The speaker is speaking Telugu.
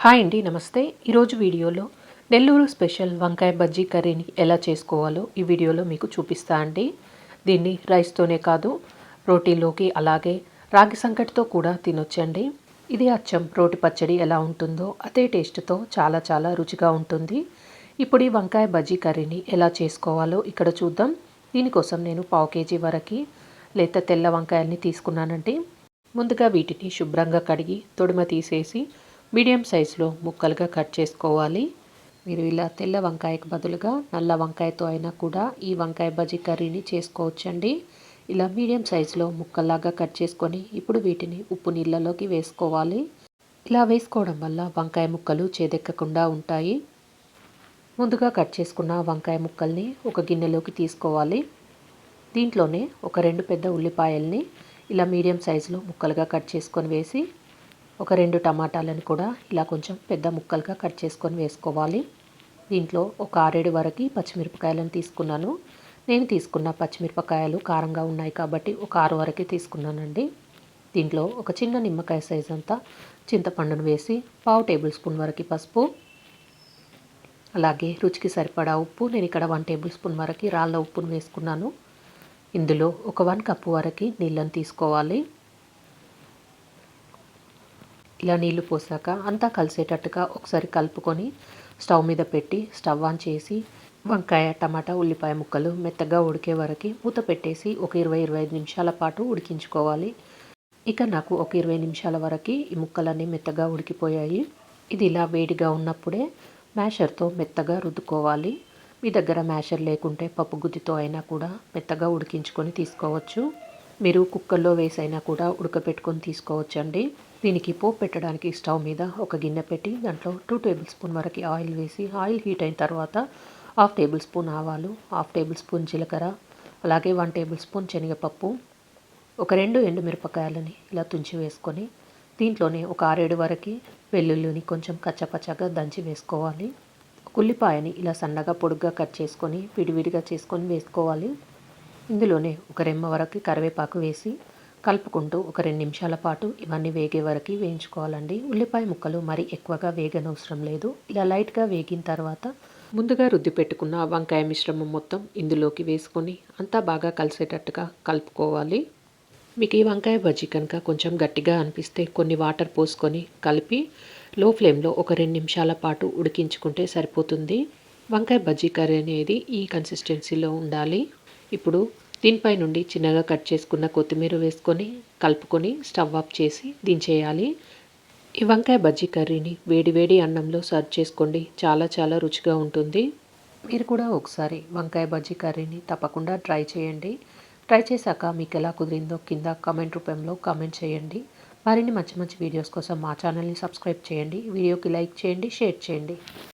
హాయ్ అండి, నమస్తే. ఈరోజు వీడియోలో నెల్లూరు స్పెషల్ వంకాయ బజ్జీ కర్రీని ఎలా చేసుకోవాలో ఈ వీడియోలో మీకు చూపిస్తా అండి. దీన్ని రైస్తోనే కాదు, రోటీలోకి అలాగే రాగి సంకటితో కూడా తినొచ్చండి. ఇది అచ్చం రోటి పచ్చడి ఎలా ఉంటుందో అదే టేస్ట్తో చాలా చాలా రుచిగా ఉంటుంది. ఇప్పుడు ఈ వంకాయ బజ్జీ కర్రీని ఎలా చేసుకోవాలో ఇక్కడ చూద్దాం. దీనికోసం నేను 1/2 కేజీ వరకు లేత తెల్ల వంకాయల్ని తీసుకున్నానండి. ముందుగా వీటిని శుభ్రంగా కడిగి తొడిమ తీసేసి మీడియం సైజులో ముక్కలుగా కట్ చేసుకోవాలి. మీరు ఇలా తెల్ల వంకాయకు బదులుగా నల్ల వంకాయతో అయినా కూడా ఈ వంకాయ బజ్జీ కర్రీని చేసుకోవచ్చండి. ఇలా మీడియం సైజులో ముక్కల్లాగా కట్ చేసుకొని ఇప్పుడు వీటిని ఉప్పు నీళ్ళలోకి వేసుకోవాలి. ఇలా వేసుకోవడం వల్ల వంకాయ ముక్కలు చేదెక్కకుండా ఉంటాయి. ముందుగా కట్ చేసుకున్న వంకాయ ముక్కల్ని ఒక గిన్నెలోకి తీసుకోవాలి. దీంట్లోనే ఒక 2 పెద్ద ఉల్లిపాయల్ని ఇలా మీడియం సైజులో ముక్కలుగా కట్ చేసుకొని వేసి ఒక 2 టమాటాలను కూడా ఇలా కొంచెం పెద్ద ముక్కలుగా కట్ చేసుకొని వేసుకోవాలి. దీంట్లో ఒక 6-7 వరకు పచ్చిమిరపకాయలను తీసుకున్నాను. నేను తీసుకున్న పచ్చిమిరపకాయలు కారంగా ఉన్నాయి కాబట్టి ఒక 6 వరకు తీసుకున్నానండి. దీంట్లో ఒక చిన్న నిమ్మకాయ సైజు అంతా చింతపండును వేసి 1/2 టేబుల్ స్పూన్ వరకు పసుపు, అలాగే రుచికి సరిపడా ఉప్పు, నేను ఇక్కడ 1 టేబుల్ స్పూన్ వరకు రాళ్ళ ఉప్పును వేసుకున్నాను. ఇందులో ఒక 1 కప్పు వరకు నీళ్ళని తీసుకోవాలి. ఇలా నీళ్లు పోసాక అంతా కలిసేటట్టుగా ఒకసారి కలుపుకొని స్టవ్ మీద పెట్టి స్టవ్ ఆన్ చేసి వంకాయ, టమాటా, ఉల్లిపాయ ముక్కలు మెత్తగా ఉడికే వరకు మూత పెట్టేసి ఒక 20-25 నిమిషాల పాటు ఉడికించుకోవాలి. ఇక నాకు ఒక 20 నిమిషాల వరకు ఈ ముక్కలన్నీ మెత్తగా ఉడికిపోయాయి. ఇది ఇలా వేడిగా ఉన్నప్పుడే మ్యాషర్తో మెత్తగా రుద్దుకోవాలి. మీ దగ్గర మ్యాషర్ లేకుంటే పప్పు గుత్తితో అయినా కూడా మెత్తగా ఉడికించుకొని తీసుకోవచ్చు. మీరు కుక్కర్లో వేసైనా కూడా ఉడకపెట్టుకొని తీసుకోవచ్చండి. దీనికి పోపు పెట్టడానికి స్టవ్ మీద ఒక గిన్నె పెట్టి దాంట్లో 2 టేబుల్ స్పూన్ వరకు ఆయిల్ వేసి ఆయిల్ హీట్ అయిన తర్వాత 1/2 టేబుల్ స్పూన్ ఆవాలు, 1/2 టేబుల్ స్పూన్ జీలకర్ర, అలాగే 1 టేబుల్ స్పూన్ శనగపప్పు, ఒక 2 ఎండుమిరపకాయలని ఇలా తుంచి వేసుకొని దీంట్లోనే ఒక 6-7 వరకు వెల్లుల్లిని కొంచెం కచ్చపచ్చగా దంచి వేసుకోవాలి. ఉల్లిపాయని ఇలా సన్నగా పొడుగ్గా కట్ చేసుకొని విడివిడిగా చేసుకొని వేసుకోవాలి. ఇందులోనే ఒక రెమ్మ వరకు కరివేపాకు వేసి కలుపుకుంటూ ఒక 2 నిమిషాల పాటు ఇవన్నీ వేగే వరకు వేయించుకోవాలండి. ఉల్లిపాయ ముక్కలు మరి ఎక్కువగా వేగనవసరం లేదు. ఇలా లైట్గా వేగిన తర్వాత ముందుగా రుద్ది పెట్టుకున్న వంకాయ మిశ్రమం మొత్తం ఇందులోకి వేసుకొని అంతా బాగా కలిసేటట్టుగా కలుపుకోవాలి. మీకు ఈ వంకాయ బజ్జీ కనుక కొంచెం గట్టిగా అనిపిస్తే కొన్ని వాటర్ పోసుకొని కలిపి లో ఫ్లేమ్లో ఒక 2 నిమిషాల పాటు ఉడికించుకుంటే సరిపోతుంది. వంకాయ బజ్జీ కర్రీ అనేది ఈ కన్సిస్టెన్సీలో ఉండాలి. ఇప్పుడు దీనిపై నుండి చిన్నగా కట్ చేసుకున్న కొత్తిమీర వేసుకొని కలుపుకొని స్టవ్ ఆఫ్ చేసి దించేయాలి. ఈ వంకాయ బజ్జీ కర్రీని వేడి వేడి అన్నంలో సర్వ్ చేసుకోండి. చాలా చాలా రుచిగా ఉంటుంది. మీరు కూడా ఒకసారి వంకాయ బజ్జీ కర్రీని తప్పకుండా ట్రై చేయండి. ట్రై చేశాక మీకు ఎలా కుదిరిందో కింద కామెంట్ రూపంలో కామెంట్ చేయండి. మరిన్ని మంచి మంచి వీడియోస్ కోసం మా ఛానల్ని సబ్స్క్రైబ్ చేయండి. వీడియోకి లైక్ చేయండి, షేర్ చేయండి.